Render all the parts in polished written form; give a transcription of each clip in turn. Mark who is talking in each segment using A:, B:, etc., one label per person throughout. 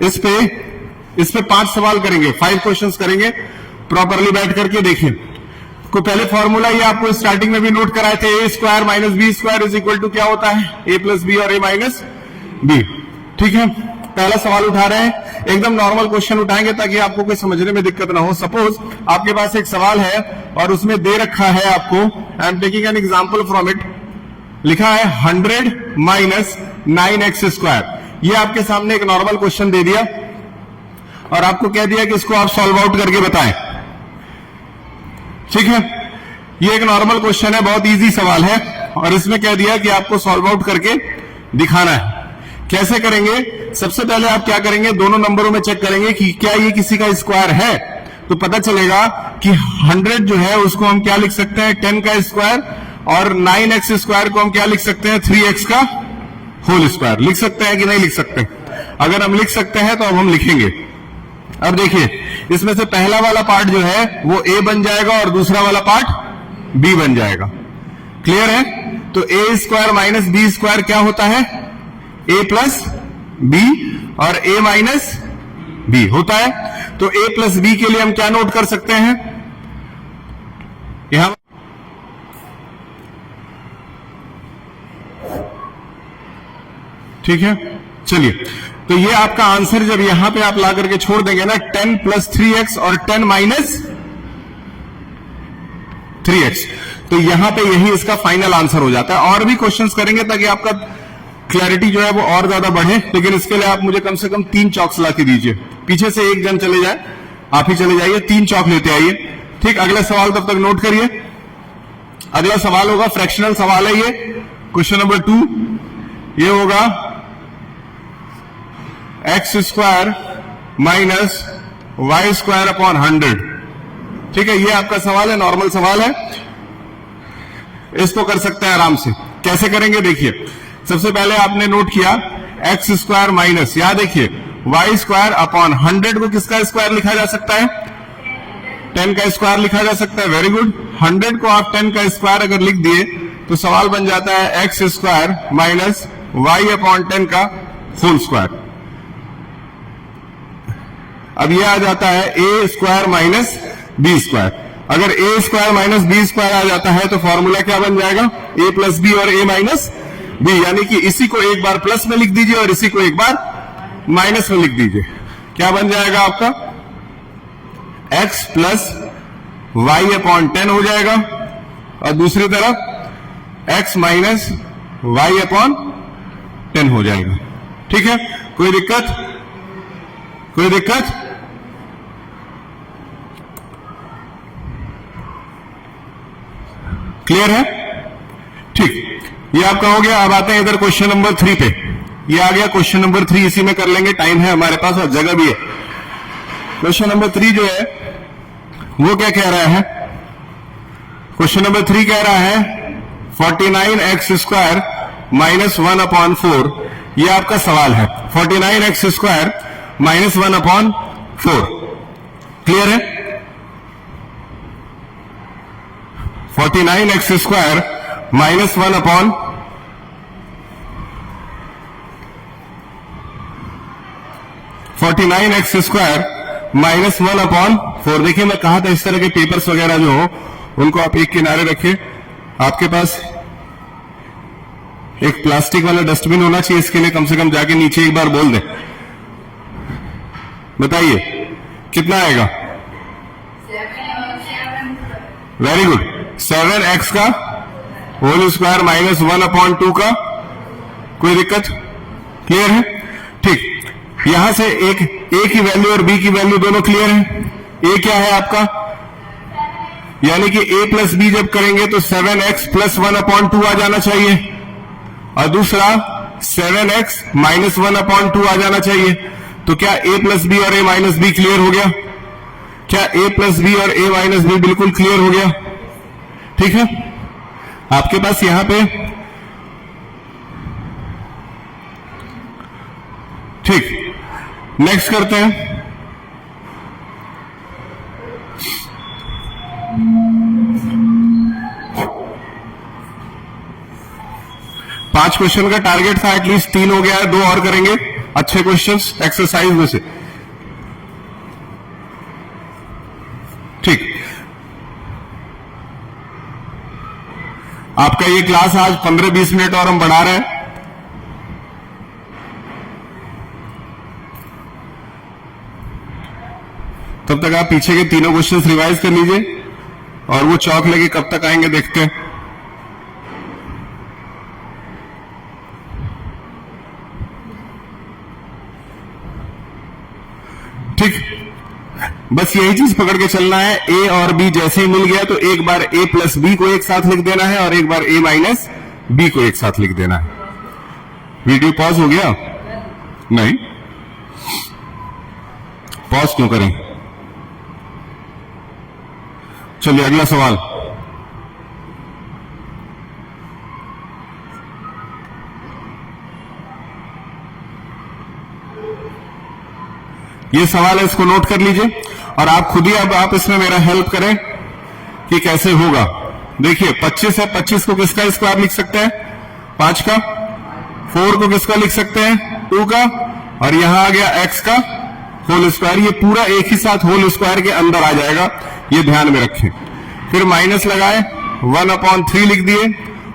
A: इस पे 5 सवाल करेंगे, 5 क्वेश्चंस करेंगे प्रॉपरली बैठ करके। देखिए, को पहले फॉर्मूला ये आपको स्टार्टिंग में भी नोट कराए थे, A square minus B square is equal to क्या होता है, ए प्लस बी और ए माइनस बी। ठीक है, पहला सवाल उठा रहे हैं, एकदम नॉर्मल क्वेश्चन उठाएंगे ताकि आपको कोई समझने में दिक्कत ना हो। सपोज आपके पास एक सवाल है और उसमें दे रखा है आपको, I am taking an example from it, लिखा है 100 माइनस 9x स्क्वायर। ये आपके सामने एक नॉर्मल क्वेश्चन दे दिया और आपको कह दिया कि इसको आप सॉल्व आउट करके बताएं। ठीक है, ये एक नॉर्मल क्वेश्चन है, बहुत इजी सवाल है और इसमें कह दिया कि आपको सॉल्व आउट करके दिखाना है। कैसे करेंगे? सबसे पहले आप क्या करेंगे, दोनों नंबरों में चेक करेंगे कि क्या ये किसी का स्क्वायर है, तो पता चलेगा कि 100 जो है उसको हम क्या लिख सकते हैं, 10 का स्क्वायर, और 9x स्क्वायर को हम क्या लिख सकते हैं, 3x का होल स्क्वायर। लिख सकते हैं कि नहीं लिख सकते? अगर हम लिख सकते हैं तो अब हम लिखेंगे। अब देखिए, इसमें से पहला वाला पार्ट जो है वो a बन जाएगा और दूसरा वाला पार्ट b बन जाएगा। क्लियर है? तो a square minus B square क्या होता है, a प्लस b, और a माइनस b होता है। तो a प्लस b के लिए हम क्या नोट कर सकते हैं, यहां ठीक है। चलिए, तो ये आपका आंसर जब यहां पे आप ला करके छोड़ देंगे ना, 10 प्लस 3x और 10 माइनस 3x, तो यहां पे यही इसका फाइनल आंसर हो जाता है। और भी क्वेश्चंस करेंगे ताकि आपका क्लैरिटी जो है वो और ज्यादा बढ़े, लेकिन इसके लिए आप मुझे कम से कम 3 चॉक्स ला के दीजिए। पीछे से एक जन चले जाए, आप ही चले जाइए, 3 चॉक लेते आइए। ठीक, अगला सवाल तब तक नोट करिए। अगला सवाल होगा, फ्रैक्शनल सवाल है ये, क्वेश्चन नंबर 2। ये होगा X square minus Y square upon 100। ठीक है, ये आपका सवाल है, नॉर्मल सवाल है, इसको कर सकते हैं आराम से। कैसे करेंगे देखिए, सबसे पहले आपने नोट किया एक्स स्क्वायर माइनस, यहां देखिए वाई स्क्वायर अपॉन 100 को किसका स्क्वायर लिखा जा सकता है, 10 का स्क्वायर लिखा जा सकता है। वेरी गुड, 100 को आप 10 का स्क्वायर अगर लिख दिए तो सवाल बन जाता है X square minus Y upon 10 का होल स्क्वायर। अब यह आ जाता है A square minus B square. अगर A square minus B square आ जाता है तो फॉर्मूला क्या बन जाएगा, ए प्लस बी और ए माइनस बी, यानी कि इसी को एक बार प्लस में लिख दीजिए और इसी को एक बार माइनस में लिख दीजिए। क्या बन जाएगा आपका, x प्लस वाई अपॉन 10 हो जाएगा, और दूसरी तरफ x माइनस वाई अपॉन 10 हो जाएगा। ठीक है, कोई दिक्कत? कोई दिक्कत? क्लियर है? ठीक, ये आपका हो गया। अब आते हैं इधर क्वेश्चन नंबर 3 पे। ये आ गया क्वेश्चन नंबर 3, इसी में कर लेंगे, टाइम है हमारे पास और जगह भी है। क्वेश्चन नंबर 3 जो है वो क्या कह रहा है, क्वेश्चन नंबर 3 कह रहा है 49x स्क्वायर माइनस 1 अपॉन 4। ये आपका सवाल है, 49x square minus 1 upon 4। Clear है? 49x square minus 1 upon 49x square minus 1 upon 4। देखिए, मैं कहा था इस तरह के पेपर्स वगैरह जो हो उनको आप एक किनारे रखिए। आपके पास एक प्लास्टिक वाला डस्टबिन होना चाहिए, इसके लिए कम से कम जाके नीचे एक बार बोल दें। बताइए कितना आएगा? वेरी गुड, 7x का होल स्क्वायर माइनस 1 अपॉन 2 का। कोई दिक्कत? क्लियर है? ठीक, यहां से एक a की वैल्यू और b की वैल्यू दोनों क्लियर है। a क्या है आपका, यानी कि a प्लस बी जब करेंगे तो 7x प्लस 1 अपॉन 2 आ जाना चाहिए, और दूसरा 7x माइनस 1 अपॉन 2 आ जाना चाहिए। तो क्या a प्लस बी और a माइनस बी क्लियर हो गया? क्या a प्लस बी और a माइनस बी बिल्कुल क्लियर हो गया? ठीक है, आपके पास यहां पे ठीक, नेक्स्ट करते हैं। पांच क्वेश्चन का टारगेट था, एटलीस्ट 3 हो गया है, 2 और करेंगे। अच्छे क्वेश्चंस एक्सरसाइज में से। ठीक, आपका ये क्लास आज 15-20 मिनट और हम बढ़ा रहे हैं। तब तक आप पीछे के तीनों क्वेश्चंस रिवाइज कर लीजिए और वो चौक लेके कब तक आएंगे देखते हैं। ठीक, बस यही चीज पकड़ के चलना है। ए और बी जैसे ही मिल गया तो एक बार ए प्लस बी को एक साथ लिख देना है और एक बार ए माइनस बी को एक साथ लिख देना है। वीडियो पॉज हो गया? नहीं, पॉज क्यों करें? चलिए अगला सवाल। ये सवाल है, इसको नोट कर लीजिए और आप खुद ही अब आप इसमें मेरा हेल्प करें कि कैसे होगा। देखिए 25 है, 25 को किसका स्क्वायर लिख सकते हैं? 5 का। 4 को किसका लिख सकते हैं? 2 का। और यहां आ गया x का होल स्क्वायर। ये पूरा एक ही साथ होल स्क्वायर के अंदर आ जाएगा, ये ध्यान में रखें। फिर माइनस लगाए, 1/3 लिख दिए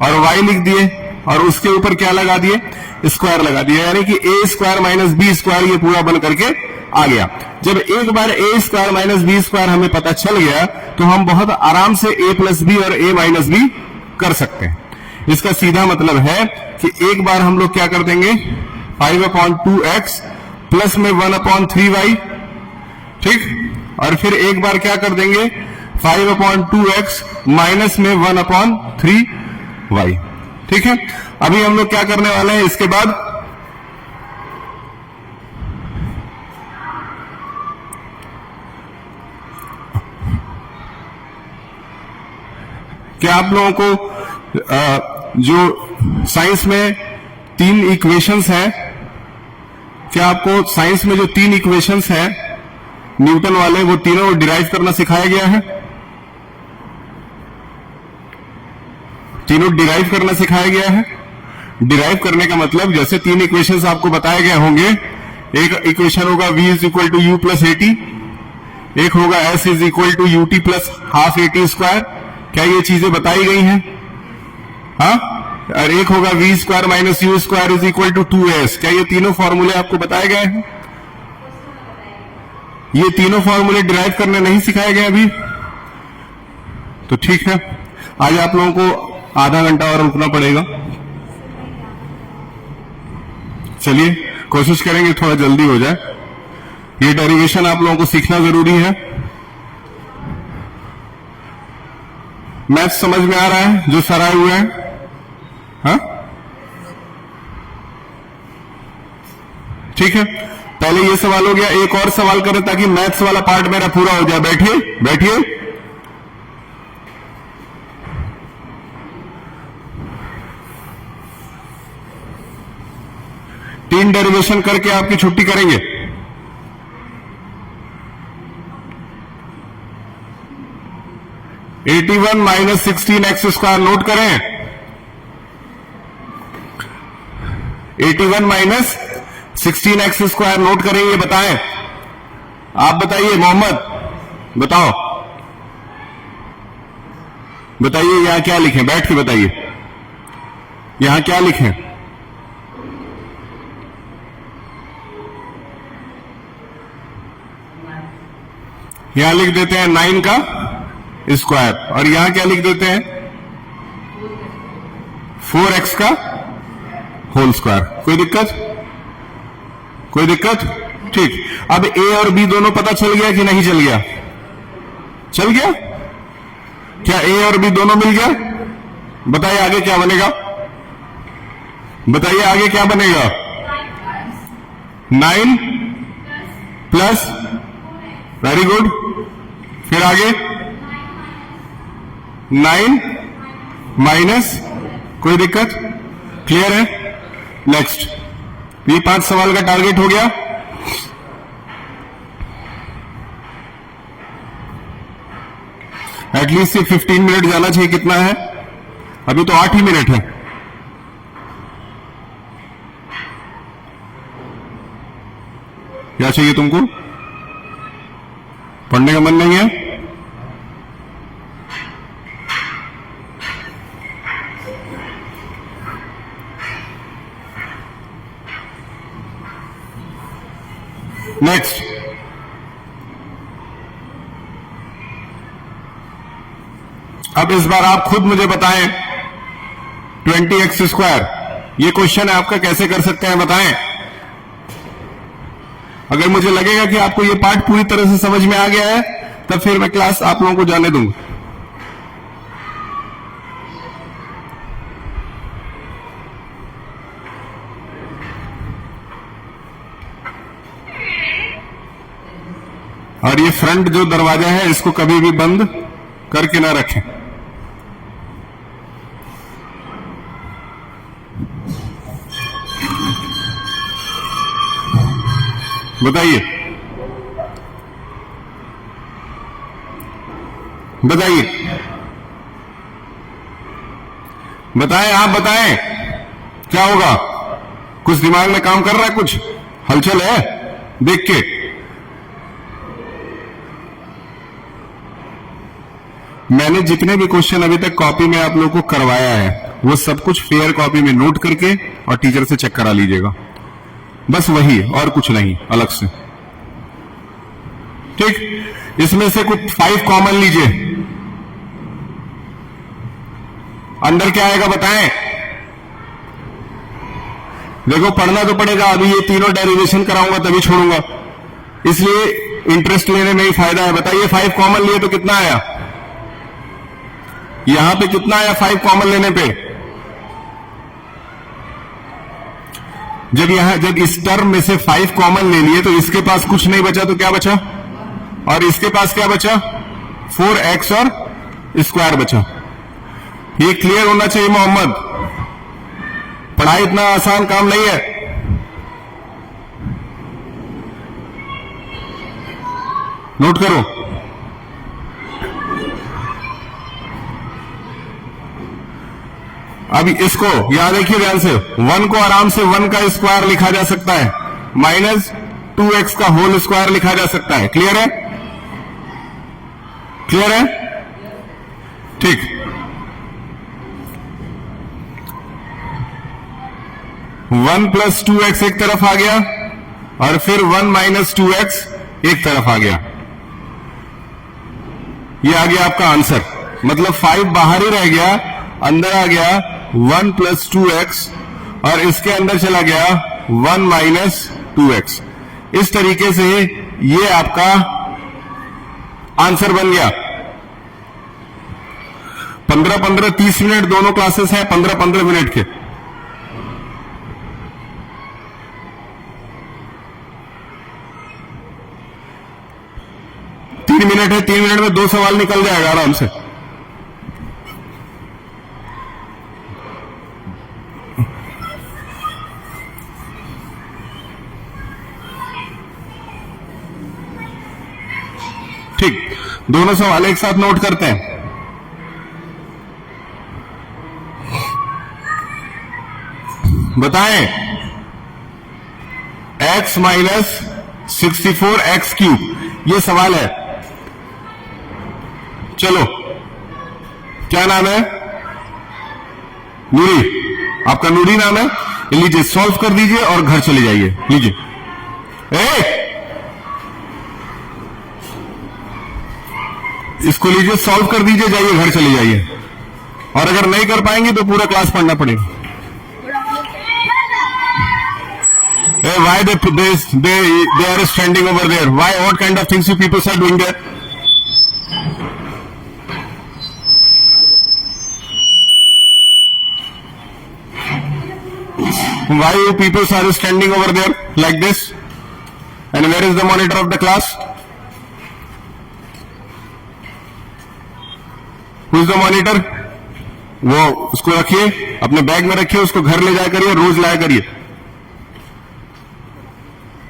A: और y लिख दिए और उसके ऊपर क्या लगा दिए? स्क्वायर लगा दिया, यानी कि a square minus B square ये पूरा बन करके आ गया। जब एक बार a square minus B square हमें पता चल गया तो हम बहुत आराम से a प्लस बी और a माइनस बी कर सकते हैं। इसका सीधा मतलब है कि एक बार हम लोग क्या कर देंगे, 5/2x प्लस में 1/3y, ठीक, और फिर एक बार क्या कर देंगे, 5/2x माइनस में 1/3y। ठीक है, अभी हम लोग क्या करने वाले हैं इसके बाद, क्या आप लोगों को जो साइंस में 3 इक्वेशंस हैं, क्या आपको साइंस में जो 3 इक्वेशंस हैं न्यूटन वाले, वो तीनों डिराइव करना सिखाया गया है? तीनों डिराइव करना सिखाया गया है। डिराइव करने का मतलब, जैसे 3 इक्वेशंस आपको बताए गए होंगे, एक इक्वेशन होगा v is equal to u plus at, एक होगा s is equal to u t plus half at square. क्या ये चीजें बताई गई हैं? हाँ, और एक होगा v square minus u square is equal to 2s। क्या ये तीनों फॉर्मूले आपको बताए गए हैं? ये तीनों फॉर्मूले डिराइव करने नहीं सिखाए गए अभी? तो ठीक है, आज आप लोगों को आधा घंटा और रुकना पड़ेगा। चलिए कोशिश करेंगे थोड़ा जल्दी हो जाए। ये डेरिवेशन आप लोगों को सीखना जरूरी है। मैथ्स समझ में आ रहा है जो सर आए हुए हैं? हाँ, ठीक है, पहले ये सवाल हो गया, एक और सवाल करें ताकि मैथ्स वाला पार्ट मेरा पूरा हो जाए। बैठिए बैठिए। तीन डेरिवेशन करके आपकी छुट्टी करेंगे। (81 - 16x स्क्वायर नोट करें। 81 - 16x स्क्वायर नोट करें। ये बताएं, आप बताइए, मोहम्मद बताओ, बताइए यहां क्या लिखें, बैठ के बताइए यहां क्या लिखें। यहां लिख देते हैं 9 का स्क्वायर और यहां क्या लिख देते हैं 4x का होल स्क्वायर। कोई दिक्कत? कोई दिक्कत? ठीक। अब a और b दोनों पता चल गया कि नहीं चल गया? चल गया। क्या a और b दोनों मिल गया? बताइए आगे क्या बनेगा, बताइए आगे क्या बनेगा। 9 प्लस, वेरी गुड, फिर आगे 9 माइनस, कोई दिक्कत? क्लियर है? नेक्स्ट, ये 5 सवाल का टारगेट हो गया। एटलीस्ट ये 15 मिनट जाना चाहिए। कितना है अभी? तो 8 ही मिनट है। क्या चाहिए तुमको? पढ़ने का मन नहीं है? नेक्स्ट, अब इस बार आप खुद मुझे बताएं 20x², ये क्वेश्चन है आपका, कैसे कर सकते हैं बताएं। अगर मुझे लगेगा कि आपको ये पार्ट पूरी तरह से समझ में आ गया है, तब फिर मैं क्लास आप लोगों को जाने दूंगा। और ये फ्रंट जो दरवाजा है, इसको कभी भी बंद करके ना रखें। बताइए बताइए बताएं, आप बताएं, क्या होगा? कुछ दिमाग में काम कर रहा है? कुछ हलचल है देख के? मैंने जितने भी क्वेश्चन अभी तक कॉपी में आप लोगों को करवाया है, वो सब कुछ फेयर कॉपी में नोट करके और टीचर से चेक करा लीजिएगा। बस वही, और कुछ नहीं अलग से। ठीक, इसमें से कुछ 5 कॉमन लीजिए। अंदर क्या आएगा बताएं? देखो, पढ़ना तो पड़ेगा। अभी ये तीनों डेरिवेशन कराऊंगा तभी छोड़ूंगा, इसलिए इंटरेस्ट लेने में ही फायदा है। बताइए, 5 कॉमन लिए तो कितना आया? यहां पे कितना आया 5 कॉमन लेने पे? जब इस टर्म में से 5 कॉमन ले लिए तो इसके पास कुछ नहीं बचा, तो क्या बचा? और इसके पास क्या बचा? 4x और स्क्वायर बचा। ये क्लियर होना चाहिए मोहम्मद। पढ़ाई इतना आसान काम नहीं है। नोट करो। अब इसको याद रखिए ध्यान से। 1 को आराम से 1 का स्क्वायर लिखा जा सकता है, माइनस 2x का होल स्क्वायर लिखा जा सकता है। क्लियर है? क्लियर है? ठीक। 1 प्लस 2x एक तरफ आ गया और फिर 1 माइनस 2x एक तरफ आ गया। ये आ गया आपका आंसर। मतलब 5 बाहर ही रह गया, अंदर आ गया 1 प्लस 2x और इसके अंदर चला गया 1 माइनस 2x। इस तरीके से ये आपका आंसर बन गया। 15-15 30 मिनट दोनों क्लासेस हैं, 15-15 मिनट के। तीन मिनट है, 3 मिनट में 2 सवाल निकल जाएगा आराम से। ठीक, दोनों सवाल एक साथ नोट करते हैं। बताएं, x माइनस 64x³ ये सवाल है। चलो, क्या नाम है? नूरी। आपका नूरी नाम है? लीजिए, सॉल्व कर दीजिए और घर चले जाइए। लीजिए, इसको लीजिए, सॉल्व कर दीजिए, जाइए घर चले जाइए। और अगर नहीं कर पाएंगे तो पूरा क्लास पढ़ना पड़ेगा। Why they are standing over there? Why? What kind of things you people are doing there? Why you people are standing over there like this? And where is the monitor of the class? Who is the monitor? वो उसको रखिए, अपने bag में रखिए, उसको घर ले जाया करिए, रोज लाया करिए।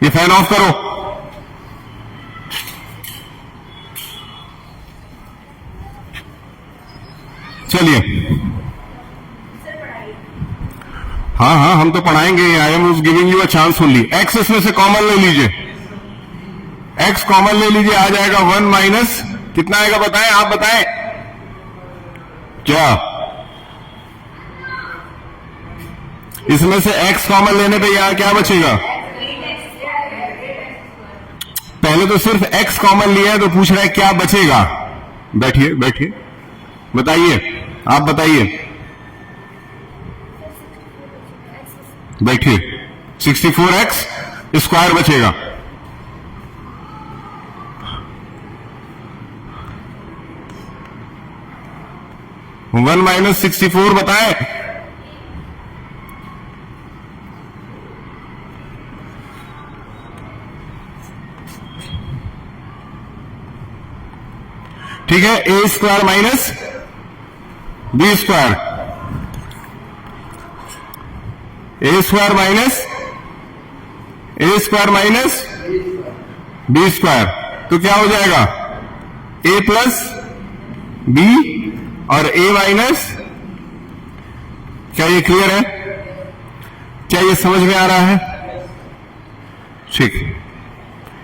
A: ये फैन ऑफ करो। चलिए, हाँ हाँ, हम तो पढ़ाएंगे। I am giving you a chance only. X इसमें से कॉमन ले लीजिए। x कॉमन ले लीजिए, आ जाएगा 1 माइनस कितना आएगा बताएं, आप बताएं क्या? इसमें से x कॉमन लेने पे यहां क्या बचेगा? पहले तो सिर्फ x कॉमन लिया है तो पूछ रहा है क्या बचेगा। बैठिए बैठिए, बताइए, आप बताइए, बैठिए। 64x स्क्वायर बचेगा। वन माइनस 64 बताएं। ठीक है, A square minus B square, A square minus B square, तो क्या हो जाएगा? ए प्लस बी और ए माइनस, क्या ये क्लियर है? क्या ये समझ में आ रहा है? ठीक,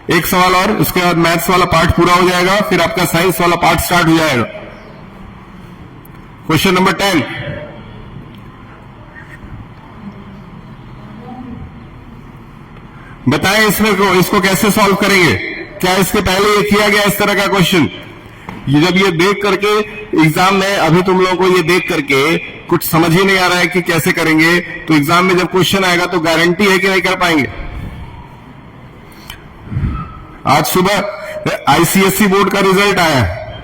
A: एक सवाल और, उसके बाद मैथ्स वाला पार्ट पूरा हो जाएगा, फिर आपका साइंस वाला पार्ट स्टार्ट हो जाएगा। क्वेश्चन नंबर 10, बताएं इसको कैसे सॉल्व करेंगे? क्या इसके पहले ये किया गया इस तरह का क्वेश्चन? ये जब ये देख करके एग्जाम में, अभी तुम लोगों को ये देख करके कुछ समझ ही नहीं आ रहा है कि कैसे करेंगे, तो एग्जाम में जब क्वेश्चन आएगा तो गारंटी है कि नहीं कर पाएंगे। आज सुबह आईसीएससी बोर्ड का रिजल्ट आया है,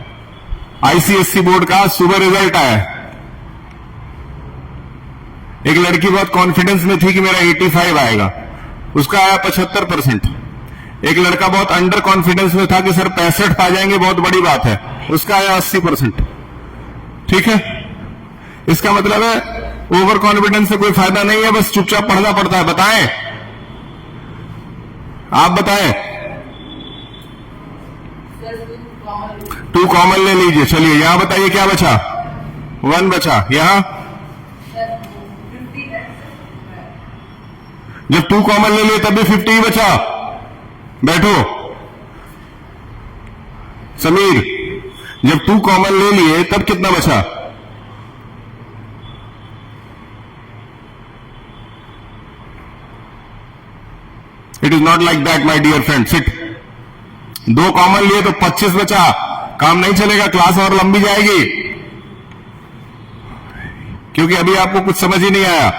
A: आईसीएससी बोर्ड का सुबह रिजल्ट आया है। एक लड़की बहुत कॉन्फिडेंस में थी कि मेरा 85 आएगा, उसका आया 75%। एक लड़का बहुत अंडर कॉन्फिडेंस में था कि सर 65 पा जाएंगे, बहुत बड़ी बात है, उसका आया 80%। ठीक है, इसका मतलब है ओवर कॉन्फिडेंस से कोई फायदा नहीं है, बस चुपचाप पढ़ना पड़ता है। बताएं, आप बताएं। 2 कॉमन ले लीजिए, चलिए यहां बताइए क्या बचा? 1 बचा। यहां जब 2 कॉमन ले लिए तब भी 50 ही बचा। बैठो समीर, जब 2 कॉमन ले लिए तब कितना बचा? It is not like that my dear friend, sit. 2 common लिए तो 25 बचा, काम नहीं चलेगा, क्लास और लंबी जाएगी, क्योंकि अभी आपको कुछ समझ ही नहीं आया।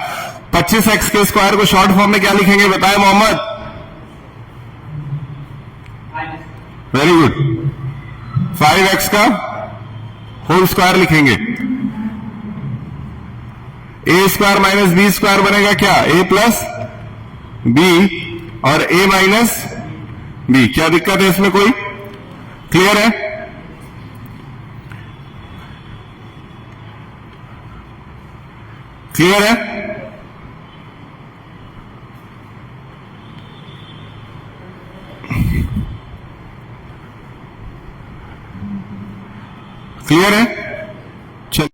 A: 25x के स्क्वायर को शॉर्ट फॉर्म में क्या लिखेंगे बताएं मोहम्मद? वेरी गुड, 5x का होल स्क्वायर लिखेंगे। ए स्क्वायर माइनस बी स्क्वायर बनेगा क्या? ए प्लस बी और ए माइनस बी। क्या दिक्कत है इसमें कोई? क्लियर है? क्लियर है? क्लियर है?